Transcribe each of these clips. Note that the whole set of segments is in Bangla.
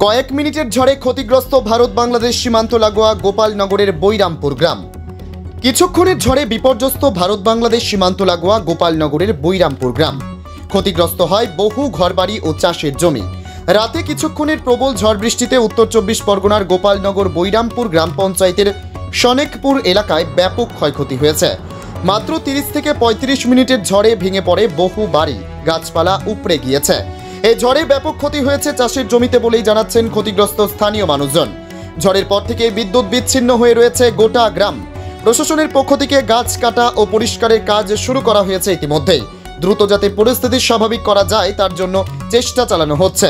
কয়েক মিনিটের ঝড়ে ক্ষতিগ্রস্ত ভারত বাংলাদেশ সীমান্ত লাগোয়া গোপালনগরের বৈরামপুর গ্রাম। কিছুক্ষণের ঝড়ে বিপর্যস্ত ভারত বাংলাদেশ সীমান্ত লাগোয়া গোপালনগরের বৈরামপুর গ্রাম। ক্ষতিগ্রস্ত হয় বহু ঘরবাড়ি ও চাষের জমি। রাতে কিছুক্ষণের প্রবল ঝড় বৃষ্টিতে উত্তর 24 পরগনার গোপালনগর বৈরামপুর গ্রাম পঞ্চায়েতের সনেকপুর এলাকায় ব্যাপক ক্ষয়ক্ষতি হয়েছে। মাত্র 30 থেকে 35 মিনিটের ঝড়ে ভেঙে পড়ে বহু বাড়ি, গাছপালা উপড়ে গিয়েছে। এই ঝড়ে ব্যাপক ক্ষতি হয়েছে চাষের জমিতে বলেই জানাচ্ছেন ক্ষতিগ্রস্ত স্থানীয় মানুষজন। ঝড়ের পর থেকে বিদ্যুৎ বিচ্ছিন্ন হয়ে রয়েছে গোটা গ্রাম। প্রশাসনের পক্ষ থেকে গাছ কাটা ও পরিষ্কারের কাজ শুরু করা হয়েছে ইতিমধ্যেই। দ্রুত যাতে পরিস্থিতি স্বাভাবিক করা যায় তার জন্য চেষ্টা চালানো হচ্ছে।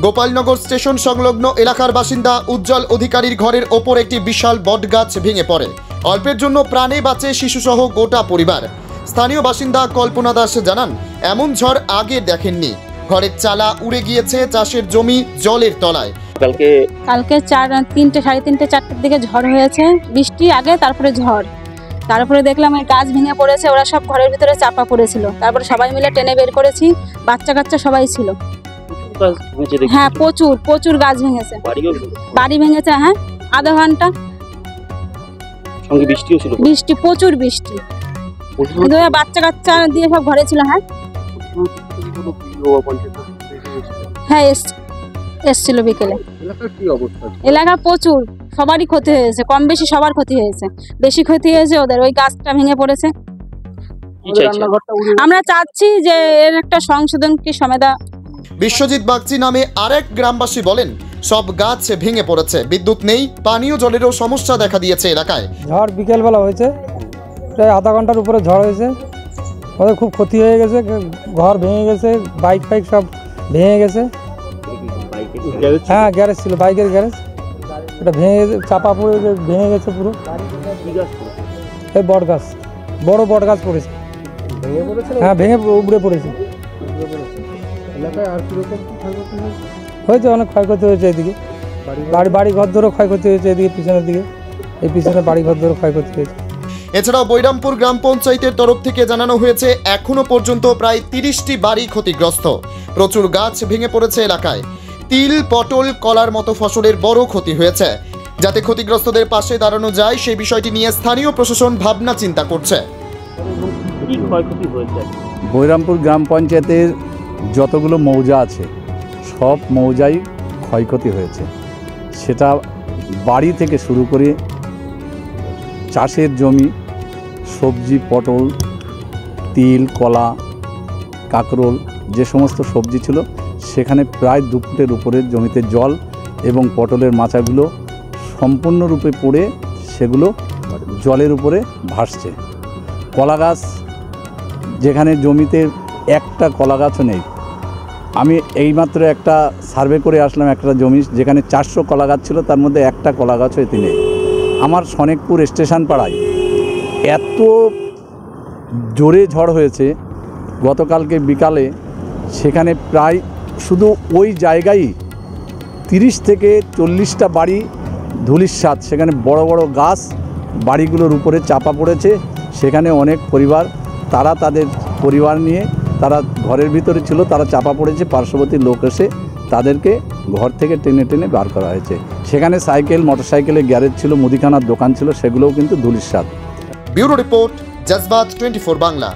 গোপালনগর স্টেশন সংলগ্ন এলাকার বাসিন্দা উজ্জ্বল অধিকারীর ঘরের ওপর একটি বিশাল বটগাছ ভেঙে পড়ে। অল্পের জন্য প্রাণে বাঁচে শিশুসহ গোটা পরিবার। স্থানীয় বাসিন্দা কল্পনা দাস জানান, এমন ঝড় আগে দেখেননি। ঘরের চালা উড়ে গিয়েছে, চাষের জমি জলের তলায়। কালকে 3টে, 3:30, 4টের দিকে ঝড় হয়েছে, বৃষ্টি আগে, তারপরে ঝড়। তারপরে দেখলাম এই গাছ ভেঙে পড়েছে, ওরা সব ঘরের ভিতরে চাপা পড়েছিল। তারপরে সবাই মিলে টেনে বের করেছি, বাচ্চা কাচ্চা সবাই ছিল। হ্যাঁ, প্রচুর গাছ ভেঙেছে, বাড়ি ভেঙেছে। হ্যাঁ, আধা ঘন্টা বৃষ্টি, প্রচুর বৃষ্টি। বাচ্চা কাচ্চা দিয়ে সব ঘরে ছিল। হ্যাঁ, এসছিল বিকেলে। এলাকা প্রচুর, সবারই ক্ষতি হয়েছে, কম বেশি সবার ক্ষতি হয়েছে। বেশি ক্ষতি হয়েছে ওদের, ওই গাছটা ভেঙে পড়েছে। আমরা চাচ্ছি যে এর একটা সংশোধন কি সমেদা। বিশ্বজিৎ বাগচি নামে আরেক গ্রামবাসী বলেন, সব গাছ ভেঙে পড়েছে, বিদ্যুৎ নেই, পানীয় জলেরও সমস্যা দেখা দিয়েছে এলাকায়। ঝড় বিকেলবেলা হয়েছে, প্রায় আধা ঘন্টার উপরে ঝড় হয়েছে। ওদের খুব ক্ষতি হয়ে গেছে, ঘর ভেঙে গেছে, বাইক সব ভেঙে গেছে। হ্যাঁ, গ্যারেজ ছিল, বাইকের গ্যারেজ, ওটা ভেঙে গেছে, চাপা পড়ে ভেঙে গেছে পুরো। এই বট গাছ, বড় বট গাছ পড়েছে। হ্যাঁ, ভেঙে উপড়ে পড়েছে। হয়েছে, অনেক ক্ষয়ক্ষতি হয়েছে। এদিকে বাড়ি ঘর ধরেও ক্ষয়ক্ষতি হয়েছে, এদিকে পিছনের দিকে, এই পিছনে বাড়ি ঘর ধরেও ক্ষয়ক্ষতি হয়েছে। এছাড়াও বৈরামপুর গ্রাম পঞ্চায়েতের তরফ থেকে জানানো হয়েছে, এখনো পর্যন্ত প্রায় 30টি বাড়ি ক্ষতিগ্রস্ত। প্রচুর গাছ ভেঙে পড়েছে এলাকায়। তিল, পটল, কলার মতো ফসলের বড় ক্ষতি হয়েছে। যাতে ক্ষতিগ্রস্তদের পাশে দাঁড়ানো যায় সেই বিষয়টি নিয়ে স্থানীয় প্রশাসন ভাবনা চিন্তা করছে। বৈরামপুর গ্রাম পঞ্চায়েতের যতগুলো মৌজা আছে সব মৌজাই ক্ষয়ক্ষতি হয়েছে। সেটা বাড়ি থেকে শুরু করে চাষের জমি, সবজি, পটল, তিল, কলা, কাঁকরোল, যে সমস্ত সবজি ছিল সেখানে প্রায় 2 ফুটের উপরের জমিতে জল এবং পটলের মাচাগুলো সম্পূর্ণরূপে পড়ে সেগুলো জলের উপরে ভাসছে। কলা গাছ, যেখানে জমিতে একটা কলা গাছও নেই। আমি এইমাত্র একটা সার্ভে করে আসলাম একটা জমি যেখানে 400 কলা গাছ ছিল, তার মধ্যে একটা কলা গাছও এতে নেই। আমার সনেকপুর স্টেশন পাড়ায় এত জোরে ঝড় হয়েছে গতকালকে বিকালে, সেখানে প্রায় শুধু ওই জায়গায় 30 থেকে 40টা বাড়ি ধূলিসাৎ। সেখানে বড় বড় গাছ বাড়িগুলোর উপরে চাপা পড়েছে। সেখানে অনেক পরিবার, তারা তাদের পরিবার নিয়ে তারা ঘরের ভিতরে ছিল, তারা চাপা পড়েছে। পার্শ্ববর্তী লোক এসে তাদেরকে ঘর থেকে টেনে বার করা হয়েছে। সেখানে সাইকেল, মোটরসাইকেলের গ্যারেজ ছিল, মুদিখানার দোকান ছিল, সেগুলোও কিন্তু ধূলিসাৎ। Bureau report, জজবাত 24 Bangla.